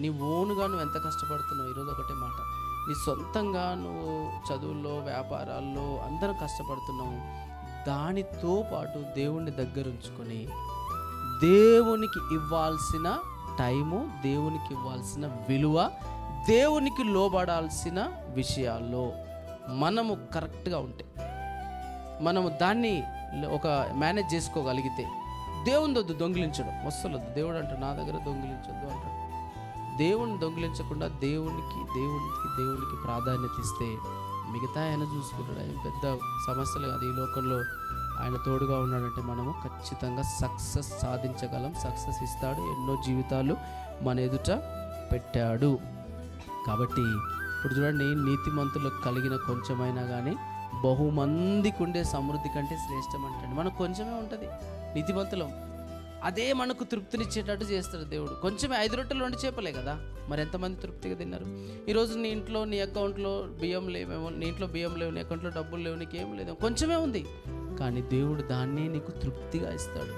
నీ ఓన్గా నువ్వు ఎంత కష్టపడుతున్నావు? ఈరోజు ఒకటే మాట, నీ సొంతంగా నువ్వు చదువుల్లో, వ్యాపారాల్లో అందరం కష్టపడుతున్నావు. దానితో పాటు దేవుణ్ణి దగ్గర ఉంచుకొని దేవునికి ఇవ్వాల్సిన టైము, దేవునికి ఇవ్వాల్సిన విలువ, దేవునికి లోబడాల్సిన విషయాల్లో మనము కరెక్ట్గా ఉంటే, మనము దాన్ని ఒక మేనేజ్ చేసుకోగలిగితే, దేవుని వద్దు దొంగిలించడం వస్తలేదు. దేవుడు అంటే నా దగ్గర దొంగిలించొద్దు అంటాడు. దేవుని దొంగిలించకుండా దేవునికి ప్రాధాన్యత ఇస్తే మిగతా ఆయన చూసుకుంటాడు. ఆయన పెద్ద సమస్యలు కాదు. ఈ లోకంలో ఆయన తోడుగా ఉన్నాడంటే మనము ఖచ్చితంగా సక్సెస్ సాధించగలం. సక్సెస్ ఇస్తాడు. ఎన్నో జీవితాలు మన ఎదుట పెట్టాడు. కాబట్టి ఇప్పుడు చూడండి, నీతిమంతులకు కలిగిన కొంచెమైనా కానీ బహుమందికి ఉండే సమృద్ధి కంటే శ్రేష్టం అంటండి. మనకు కొంచెమే ఉంటుంది, నీతిమంతులం. అదే మనకు తృప్తినిచ్చేటట్టు చేస్తాడు దేవుడు. కొంచెమే 5 రొట్టెలు 2 చేపలే కదా, మరి ఎంతమంది తృప్తిగా తిన్నారు? ఈరోజు నీ ఇంట్లో, నీ అకౌంట్లో బియ్యం లేవేమో, నీ ఇంట్లో బియ్యం లేవు, నీ అకౌంట్లో డబ్బులు లేవు, నీకేం లేదు, కొంచెమే ఉంది. కానీ దేవుడు దాన్నే నీకు తృప్తిగా ఇస్తాడు.